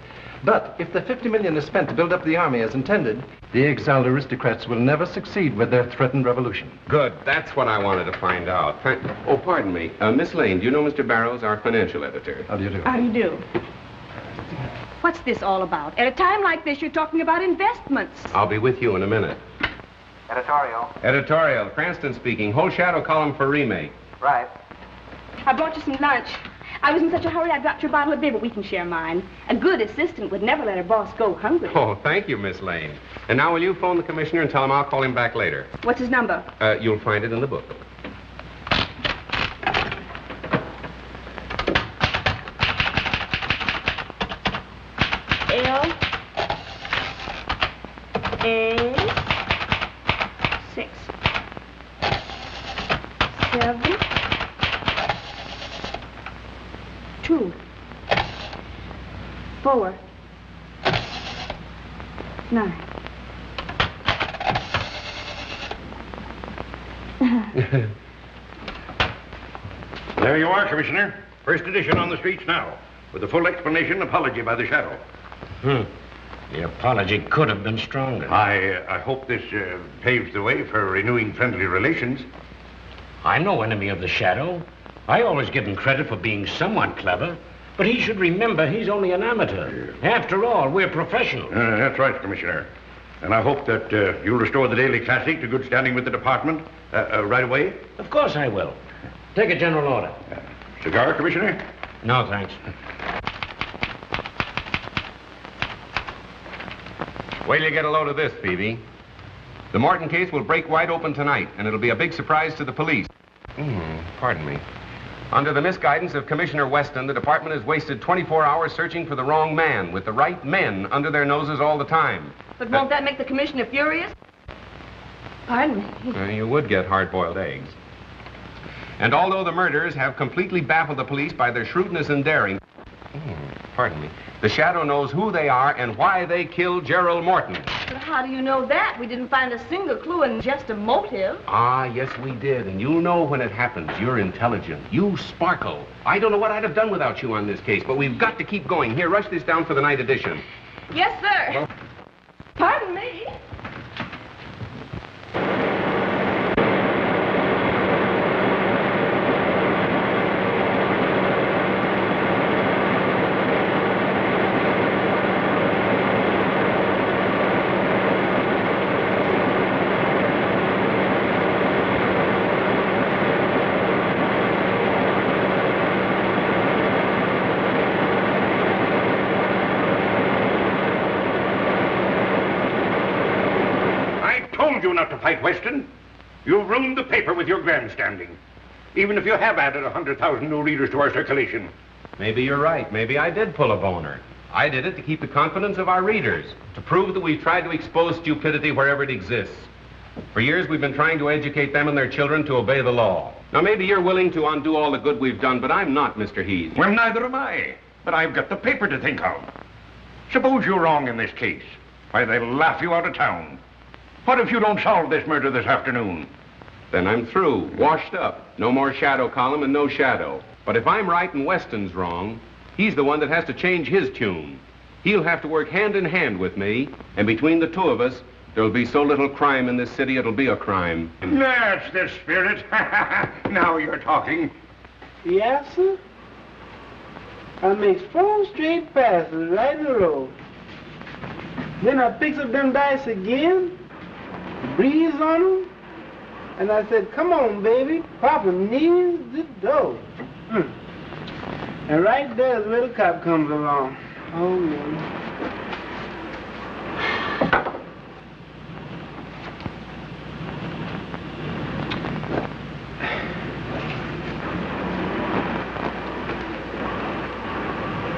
But if the 50 million is spent to build up the army as intended, the exiled aristocrats will never succeed with their threatened revolution. Good. That's what I wanted to find out. Oh, pardon me. Miss Lane, do you know Mr. Barrows, our financial editor? How do you do? How do you do? What's this all about? At a time like this, you're talking about investments. I'll be with you in a minute. Editorial. Editorial. Cranston speaking. Whole shadow column for remake. Right. I brought you some lunch. I was in such a hurry I dropped your bottle of beer, but we can share mine. A good assistant would never let her boss go hungry. Oh, thank you, Miss Lane. And now will you phone the commissioner and tell him I'll call him back later? What's his number? You'll find it in the book. L-A-6 7 2 4 9 There you are, Commissioner. First edition on the streets now, with a full explanation apology by the Shadow. The apology could have been stronger. I hope this paves the way for renewing friendly relations. I'm no enemy of the Shadow. I always give him credit for being somewhat clever, but he should remember he's only an amateur. After all, we're professionals. That's right, Commissioner. And I hope that you'll restore the Daily Classic to good standing with the department right away. Of course I will. Take a general order. Cigar, Commissioner? No, thanks. Wait till you get a load of this, Phoebe. The Morton case will break wide open tonight, and it'll be a big surprise to the police. Pardon me. Under the misguidance of Commissioner Weston, the department has wasted 24 hours searching for the wrong man, with the right men under their noses all the time. But won't that make the commissioner furious? Pardon me. You would get hard-boiled eggs. And although the murderers have completely baffled the police by their shrewdness and daring, pardon me, the Shadow knows who they are and why they killed Gerald Morton. But how do you know that? We didn't find a single clue and just a motive. Ah, yes, we did. And you'll know when it happens. You're intelligent. You sparkle. I don't know what I'd have done without you on this case, but we've got to keep going. Here, rush this down for the night edition. Yes, sir. Pardon me. Not to fight Weston. You've ruined the paper with your grandstanding. Even if you have added 100,000 new readers to our circulation. Maybe you're right. Maybe I did pull a boner. I did it to keep the confidence of our readers, to prove that we've tried to expose stupidity wherever it exists. For years, we've been trying to educate them and their children to obey the law. Now, maybe you're willing to undo all the good we've done, but I'm not, Mr. Heath. Well, neither am I. But I've got the paper to think of. Suppose you're wrong in this case. Why, they'll laugh you out of town. What if you don't solve this murder this afternoon? Then I'm through, washed up. No more Shadow column and no Shadow. But if I'm right and Weston's wrong, he's the one that has to change his tune. He'll have to work hand in hand with me, and between the two of us, there'll be so little crime in this city, it'll be a crime. That's the spirit. Now you're talking. Yes, sir. I makes 4 straight passes right in a row. Then I picks up them dice again, breathes on them, and I said, come on, baby, Papa needs the dough. And right there's where the cop comes along. Oh, man.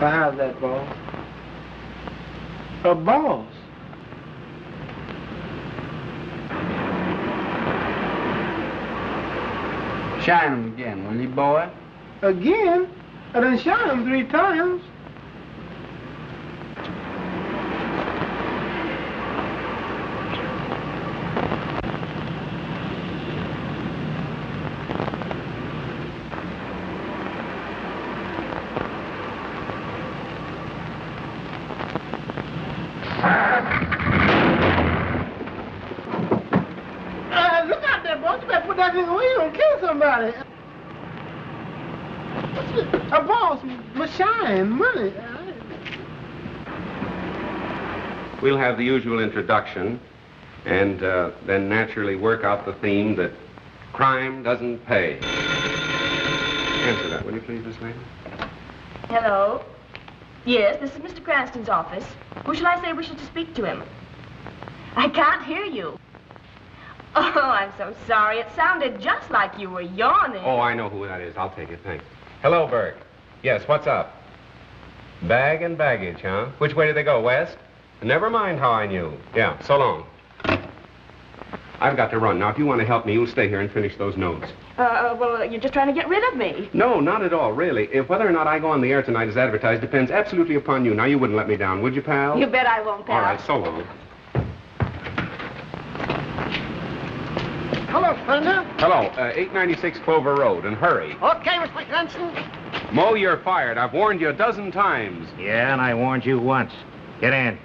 Well, how's that, boss? A boss? Shine 'em again, will you, boy? Again? I done shot him 3 times. Look out there, boss. You better put that thing away. You don't kill somebody. A boss, must shine, money. We'll have the usual introduction, and then naturally work out the theme that crime doesn't pay. Answer that, will you please, Miss Lane? Hello? Yes, this is Mr. Cranston's office. Who shall I say wishes to speak to him? I can't hear you. Oh, I'm so sorry. It sounded just like you were yawning. Oh, I know who that is. I'll take it, thanks. Hello, Burke. Yes, what's up? Bag and baggage, huh? Which way did they go, west? Never mind how I knew. Yeah, so long. I've got to run. Now, if you want to help me, you'll stay here and finish those notes. Well, you're just trying to get rid of me. No, not at all, really. If whether or not I go on the air tonight as advertised depends absolutely upon you. Now, you wouldn't let me down, would you, pal? You bet I won't, pal. All right, so long. Hello, Splendor. Hello, 896 Clover Road, and hurry. Okay, Mr. Cranston. Mo, you're fired. I've warned you a dozen times. Yeah, and I warned you once. Get in.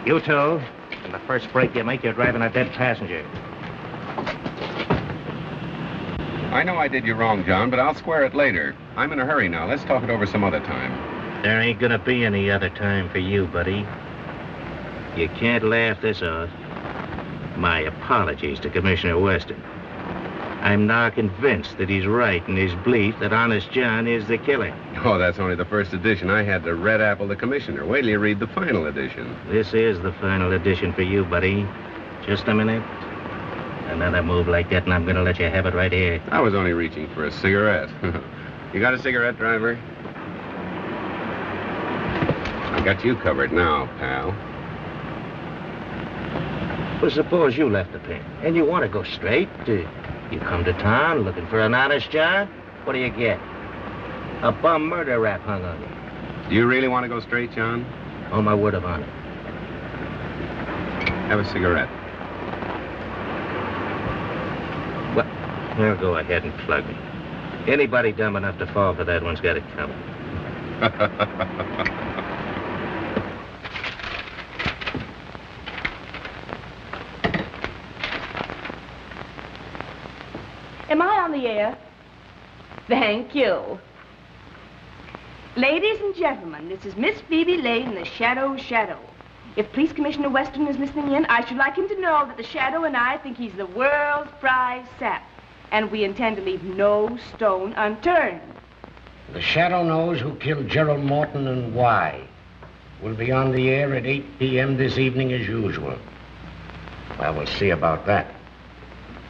You two, in the first break you make, you're driving a dead passenger. I know I did you wrong, John, but I'll square it later. I'm in a hurry now. Let's talk it over some other time. There ain't gonna be any other time for you, buddy. You can't laugh this off. My apologies to Commissioner Weston. I'm now convinced that he's right in his belief that Honest John is the killer. Oh, that's only the first edition. I had to red apple the commissioner. Wait till you read the final edition. This is the final edition for you, buddy. Just a minute. Another move like that, and I'm gonna let you have it right here. I was only reaching for a cigarette. You got a cigarette, driver? I got you covered now, pal. Well, suppose you left the pen, and you want to go straight. You come to town looking for an honest job. What do you get? A bum murder rap hung on you. Do you really want to go straight, John? On my word of honor. Have a cigarette. Well, now go ahead and plug me. Anybody dumb enough to fall for that one's got it coming. Am I on the air? Thank you. Ladies and gentlemen, this is Miss Phoebe Lane, the Shadow. If Police Commissioner Weston is listening in, I should like him to know that the Shadow and I think he's the world's prize sap, and we intend to leave no stone unturned. The Shadow knows who killed Gerald Morton and why. We'll be on the air at 8 p.m. this evening as usual. Well, we'll see about that.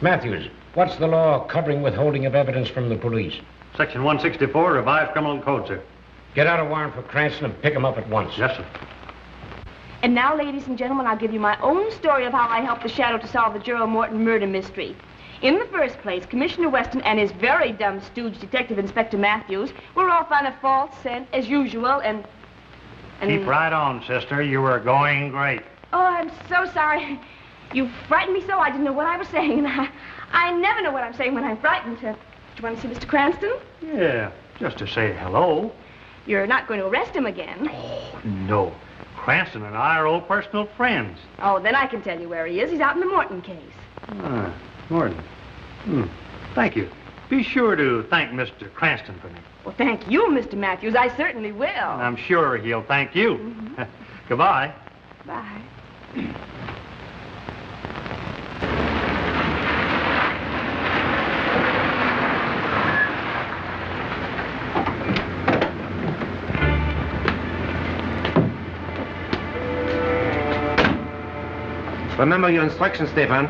Matthews, what's the law covering withholding of evidence from the police? Section 164, revised criminal code, sir. Get out a warrant for Cranston and pick him up at once. Yes, sir. And now, ladies and gentlemen, I'll give you my own story of how I helped the Shadow to solve the Gerald Morton murder mystery. In the first place, Commissioner Weston and his very dumb stooge, Detective Inspector Matthews, were off on a false scent, as usual, and... Keep right on, sister. You were going great. Oh, I'm so sorry. You frightened me so I didn't know what I was saying, and I never know what I'm saying when I'm frightened. Do you want to see Mr. Cranston? Yeah, just to say hello. You're not going to arrest him again. Oh, no. Cranston and I are old personal friends. Oh, then I can tell you where he is. He's out in the Morton case. Ah, Morton. Thank you. Be sure to thank Mr. Cranston for me. Well, thank you, Mr. Matthews. I certainly will. And I'm sure he'll thank you. Mm-hmm. Goodbye. Bye. Remember your instructions, Stefan.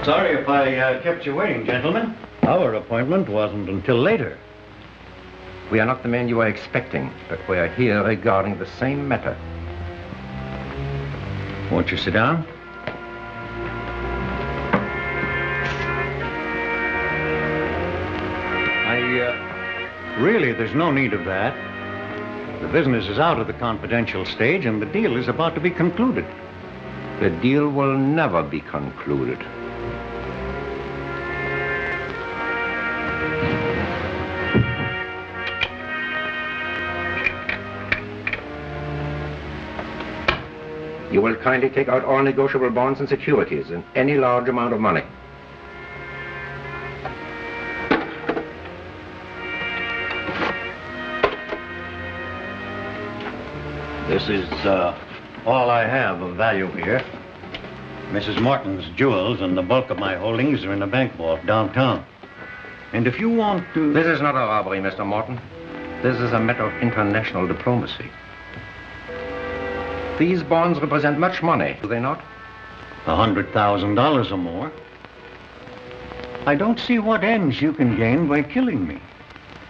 Sorry if I kept you waiting, gentlemen. Our appointment wasn't until later. We are not the men you are expecting, but we are here regarding the same matter. Won't you sit down? Really, there's no need of that. The business is out of the confidential stage, and the deal is about to be concluded. The deal will never be concluded. You will kindly take out all negotiable bonds and securities and any large amount of money. This is all I have of value here. Mrs. Morton's jewels and the bulk of my holdings are in a bank vault downtown. And if you want to... This is not a robbery, Mr. Morton. This is a matter of international diplomacy. These bonds represent much money, do they not? $100,000 or more. I don't see what ends you can gain by killing me.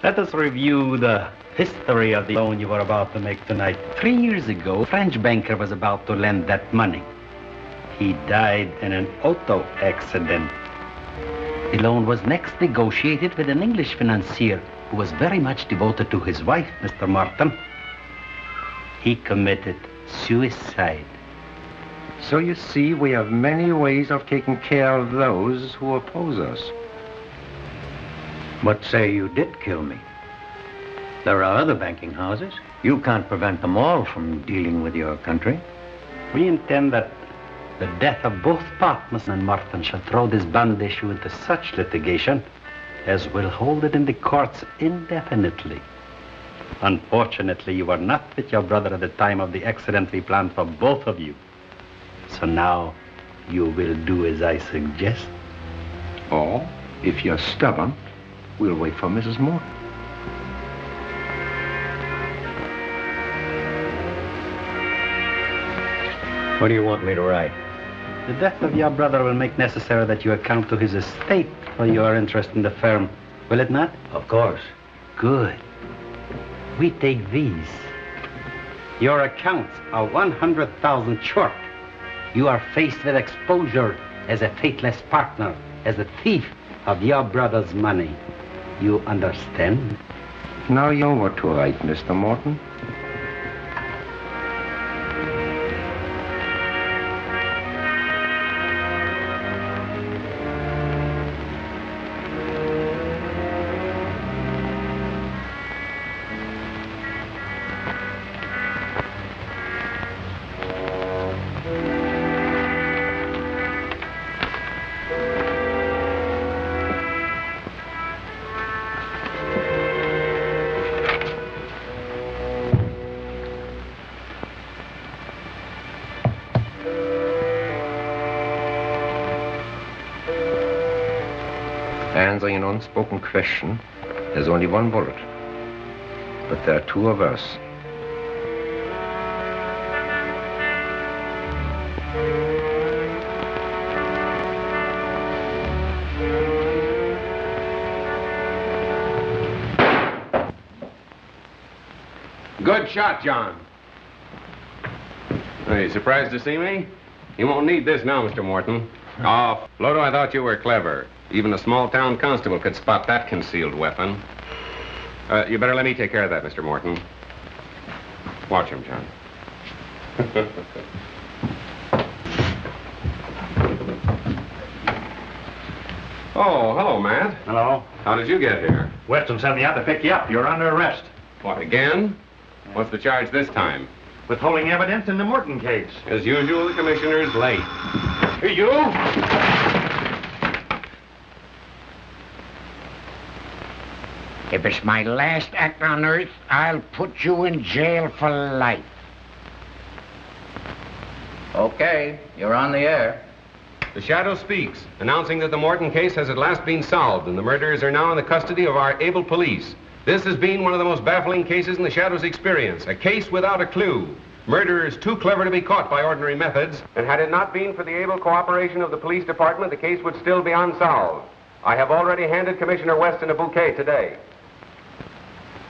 Let us review the history of the loan you were about to make tonight. 3 years ago, a French banker was about to lend that money. He died in an auto accident. The loan was next negotiated with an English financier who was very much devoted to his wife, Mr. Morton. He committed suicide. So you see, we have many ways of taking care of those who oppose us. But say you did kill me. There are other banking houses. You can't prevent them all from dealing with your country. We intend that the death of both partners and Morton shall throw this bond issue into such litigation as will hold it in the courts indefinitely. Unfortunately, you were not with your brother at the time of the accident we planned for both of you. So now you will do as I suggest. Or, if you're stubborn, we'll wait for Mrs. Morton. What do you want me to write? The death of your brother will make necessary that you account to his estate for your interest in the firm, will it not? Of course. Good. We take these. Your accounts are 100,000 short. You are faced with exposure as a faithless partner, as a thief of your brother's money. You understand? Now you know what to write, Mr. Morton. Answering an unspoken question, there's only one bullet. But there are two of us. Good shot, John. Are you surprised to see me? You won't need this now, Mr. Morton. Oh, Flotow, I thought you were clever. Even a small-town constable could spot that concealed weapon. You better let me take care of that, Mr. Morton. Watch him, John. Oh, hello, Matt. Hello. How did you get here? Weston sent me out to pick you up. You're under arrest. What, again? What's the charge this time? Withholding evidence in the Morton case. As usual, the commissioner's late. Hey, you! If it's my last act on Earth, I'll put you in jail for life. Okay, you're on the air. The Shadow speaks, announcing that the Morton case has at last been solved and the murderers are now in the custody of our able police. This has been one of the most baffling cases in the Shadow's experience, a case without a clue. Murderers too clever to be caught by ordinary methods, and had it not been for the able cooperation of the police department, the case would still be unsolved. I have already handed Commissioner Weston a bouquet today.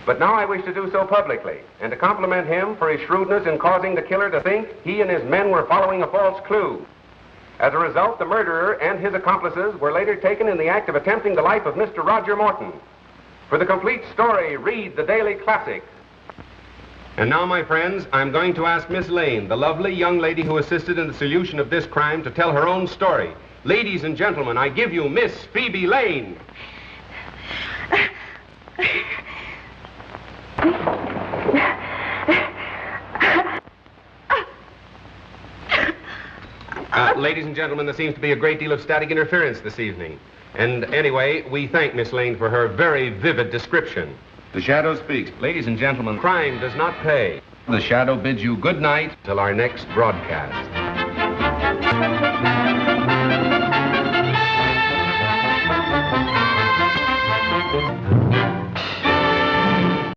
But now I wish to do so publicly, and to compliment him for his shrewdness in causing the killer to think he and his men were following a false clue. As a result, the murderer and his accomplices were later taken in the act of attempting the life of Mr. Roger Morton. For the complete story, read the Daily Classic. And now, my friends, I'm going to ask Miss Lane, the lovely young lady who assisted in the solution of this crime, to tell her own story. Ladies and gentlemen, I give you Miss Phoebe Lane. Ladies and gentlemen, there seems to be a great deal of static interference this evening. And anyway, we thank Miss Lane for her very vivid description. The Shadow speaks. Ladies and gentlemen, crime does not pay. The Shadow bids you good night till our next broadcast.